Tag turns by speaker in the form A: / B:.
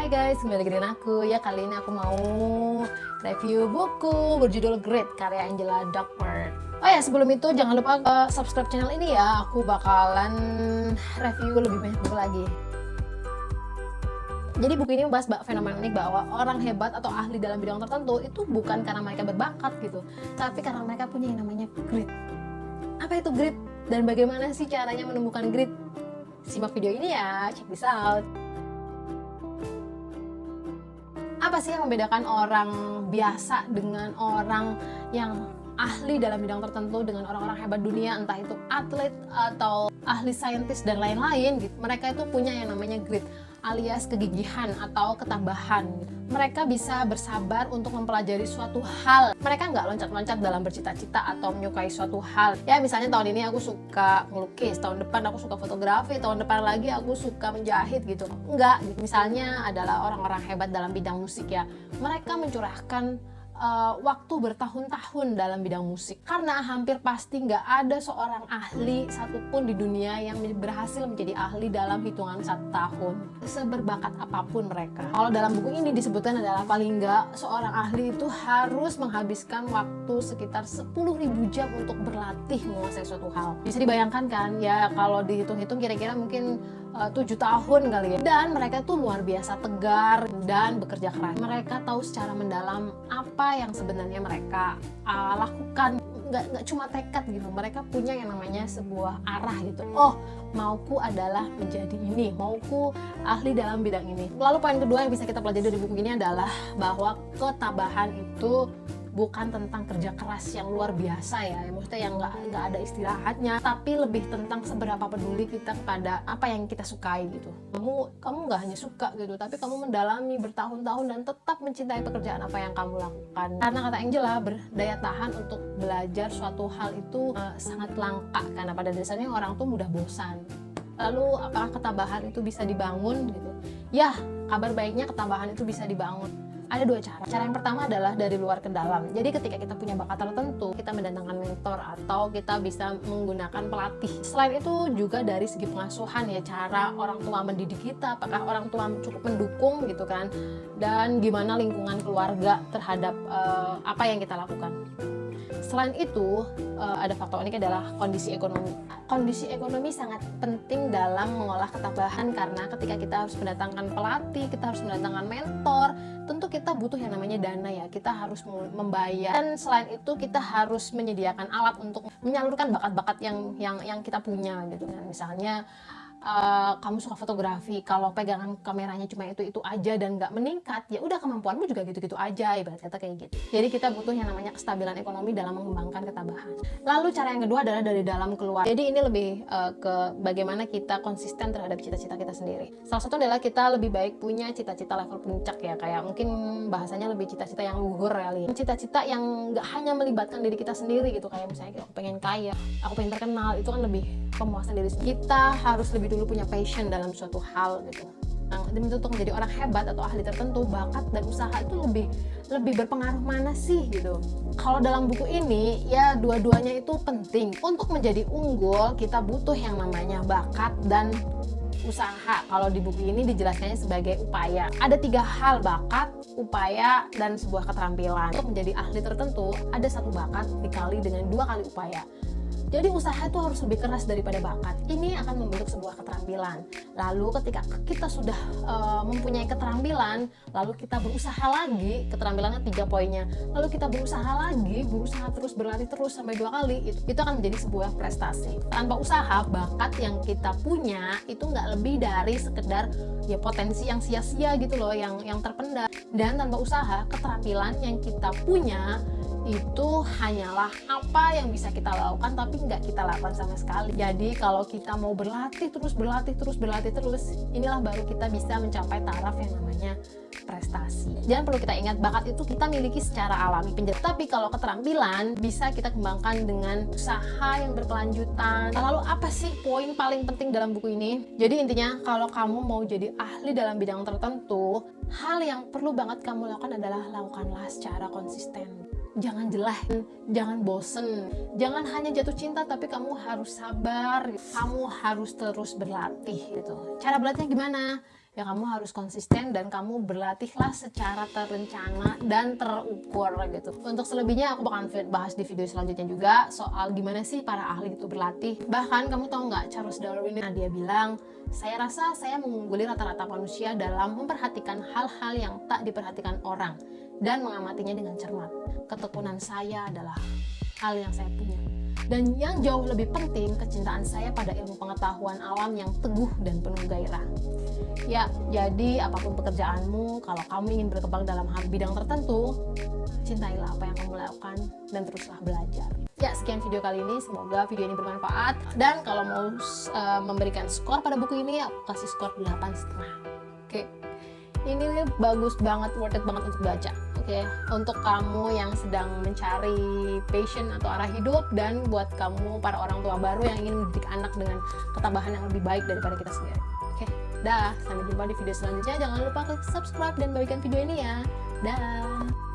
A: Hai guys, kembali lagi dengan aku ya. Kali ini aku mau review buku berjudul Grit karya Angela Duckworth. Oh ya, sebelum itu jangan lupa subscribe channel ini ya. Aku bakalan review lebih banyak buku lagi. Jadi buku ini membahas fenomena unik bahwa orang hebat atau ahli dalam bidang tertentu itu bukan karena mereka berbakat gitu, tapi karena mereka punya yang namanya grit. Apa itu grit? Dan bagaimana sih caranya menemukan grit? Simak video ini ya, check this out. Apa sih yang membedakan orang biasa dengan orang yang ahli dalam bidang tertentu dengan orang-orang hebat dunia, entah itu atlet atau ahli saintis dan lain-lain gitu. Mereka itu punya yang namanya grit, alias kegigihan atau ketabahan. Mereka bisa bersabar untuk mempelajari suatu hal. Mereka nggak loncat-loncat dalam bercita-cita atau menyukai suatu hal. Ya misalnya tahun ini aku suka melukis, tahun depan aku suka fotografi, tahun depan lagi aku suka menjahit gitu. Enggak, gitu. Misalnya adalah orang-orang hebat dalam bidang musik ya. Mereka mencurahkan waktu bertahun-tahun dalam bidang musik, karena hampir pasti nggak ada seorang ahli satupun di dunia yang berhasil menjadi ahli dalam hitungan 1 tahun, seberbakat apapun mereka. Kalau dalam buku ini disebutkan adalah paling nggak seorang ahli itu harus menghabiskan waktu sekitar 10.000 jam untuk berlatih menguasai suatu hal. Bisa dibayangkan kan ya, kalau dihitung-hitung kira-kira mungkin 7 tahun kali ya. Dan mereka tuh luar biasa tegar dan bekerja keras. Mereka tahu secara mendalam apa yang sebenarnya mereka lakukan. Nggak cuma tekad gitu, mereka punya yang namanya sebuah arah gitu. Oh, mauku adalah menjadi ini, mauku ahli dalam bidang ini. Lalu poin kedua yang bisa kita pelajari dari buku ini adalah bahwa ketabahan itu bukan tentang kerja keras yang luar biasa ya, maksudnya yang nggak ada istirahatnya, tapi lebih tentang seberapa peduli kita kepada apa yang kita sukai gitu. Kamu nggak hanya suka gitu, tapi kamu mendalami bertahun-tahun dan tetap mencintai pekerjaan apa yang kamu lakukan. Karena kata Angela, berdaya tahan untuk belajar suatu hal itu sangat langka, karena pada dasarnya orang tuh mudah bosan. Lalu apakah ketabahan itu bisa dibangun gitu? Ya, kabar baiknya ketabahan itu bisa dibangun. Ada 2 cara. Cara yang pertama adalah dari luar ke dalam. Jadi ketika kita punya bakat tertentu, kita mendatangkan mentor atau kita bisa menggunakan pelatih. Selain itu juga dari segi pengasuhan ya, cara orang tua mendidik kita, apakah orang tua cukup mendukung gitu kan, dan gimana lingkungan keluarga terhadap apa yang kita lakukan. Selain itu, ada faktor unik adalah kondisi ekonomi. Kondisi ekonomi sangat penting dalam mengolah ketabahan, karena ketika kita harus mendatangkan pelatih, kita harus mendatangkan mentor, tentu kita butuh yang namanya dana ya, kita harus membayar. Dan selain itu kita harus menyediakan alat untuk menyalurkan bakat-bakat yang kita punya gitu kan. Misalnya kamu suka fotografi, kalau pegangan kameranya cuma itu aja dan nggak meningkat, ya udah kemampuanmu juga gitu-gitu aja, ibarat kata kayak gitu. Jadi kita butuh yang namanya kestabilan ekonomi dalam mengembangkan ketabahan. Lalu cara yang kedua adalah dari dalam keluar. Jadi ini lebih ke bagaimana kita konsisten terhadap cita-cita kita sendiri. Salah satu adalah kita lebih baik punya cita-cita level puncak ya, kayak mungkin bahasanya lebih cita-cita yang luhur kali ya. Cita-cita yang nggak hanya melibatkan diri kita sendiri gitu, kayak misalnya aku pengen kaya, aku pengen terkenal, itu kan lebih pemuasan diri. Kita harus lebih dulu punya passion dalam suatu hal gitu. Dan untuk menjadi orang hebat atau ahli tertentu, bakat dan usaha itu lebih berpengaruh mana sih gitu. Kalau dalam buku ini ya dua-duanya itu penting. Untuk menjadi unggul kita butuh yang namanya bakat dan usaha. Kalau di buku ini dijelaskannya sebagai upaya. Ada 3 hal: bakat, upaya, dan sebuah keterampilan. Untuk menjadi ahli tertentu ada 1 bakat dikali dengan 2 kali upaya. Jadi usaha itu harus lebih keras daripada bakat. Ini akan membentuk sebuah keterampilan. Lalu ketika kita sudah mempunyai keterampilan, lalu kita berusaha lagi, keterampilannya 3 poinnya. Lalu kita berusaha lagi, berusaha terus, berlatih terus sampai 2 kali, itu akan menjadi sebuah prestasi. Tanpa usaha, bakat yang kita punya itu nggak lebih dari sekedar ya potensi yang sia-sia gitu loh, yang terpendam. Dan tanpa usaha, keterampilan yang kita punya itu hanyalah apa yang bisa kita lakukan tapi nggak kita lakukan sama sekali. Jadi kalau kita mau berlatih terus, inilah baru kita bisa mencapai taraf yang namanya prestasi. Jangan perlu kita ingat, bakat itu kita miliki secara alami. Tapi kalau keterampilan bisa kita kembangkan dengan usaha yang berkelanjutan. Lalu apa sih poin paling penting dalam buku ini? Jadi intinya kalau kamu mau jadi ahli dalam bidang tertentu, hal yang perlu banget kamu lakukan adalah lakukanlah secara konsisten. Jangan jelah, jangan bosen, jangan hanya jatuh cinta, tapi kamu harus sabar, kamu harus terus berlatih gitu. Cara berlatihnya gimana? ya kamu harus konsisten dan kamu berlatihlah secara terencana dan terukur gitu. Untuk selebihnya aku bakalan bahas di video selanjutnya juga soal gimana sih para ahli itu berlatih. Bahkan kamu tahu nggak, Charles Darwin, dia bilang, saya rasa saya mengungguli rata-rata manusia dalam memperhatikan hal-hal yang tak diperhatikan orang dan mengamatinya dengan cermat. Ketekunan saya adalah hal yang saya punya. Dan yang jauh lebih penting, kecintaan saya pada ilmu pengetahuan alam yang teguh dan penuh gairah. Ya, jadi apapun pekerjaanmu, kalau kamu ingin berkembang dalam bidang tertentu, cintailah apa yang kamu lakukan dan teruslah belajar. Ya, sekian video kali ini. Semoga video ini bermanfaat. Dan kalau mau memberikan skor pada buku ini, aku kasih skor 8,5. Oke. Ini bagus banget, worth it banget untuk baca. Oke, untuk kamu yang sedang mencari passion atau arah hidup, dan buat kamu para orang tua baru yang ingin mendidik anak dengan ketabahan yang lebih baik daripada kita sendiri. Oke, dah, sampai jumpa di video selanjutnya. Jangan lupa klik subscribe dan bagikan video ini ya. Dah.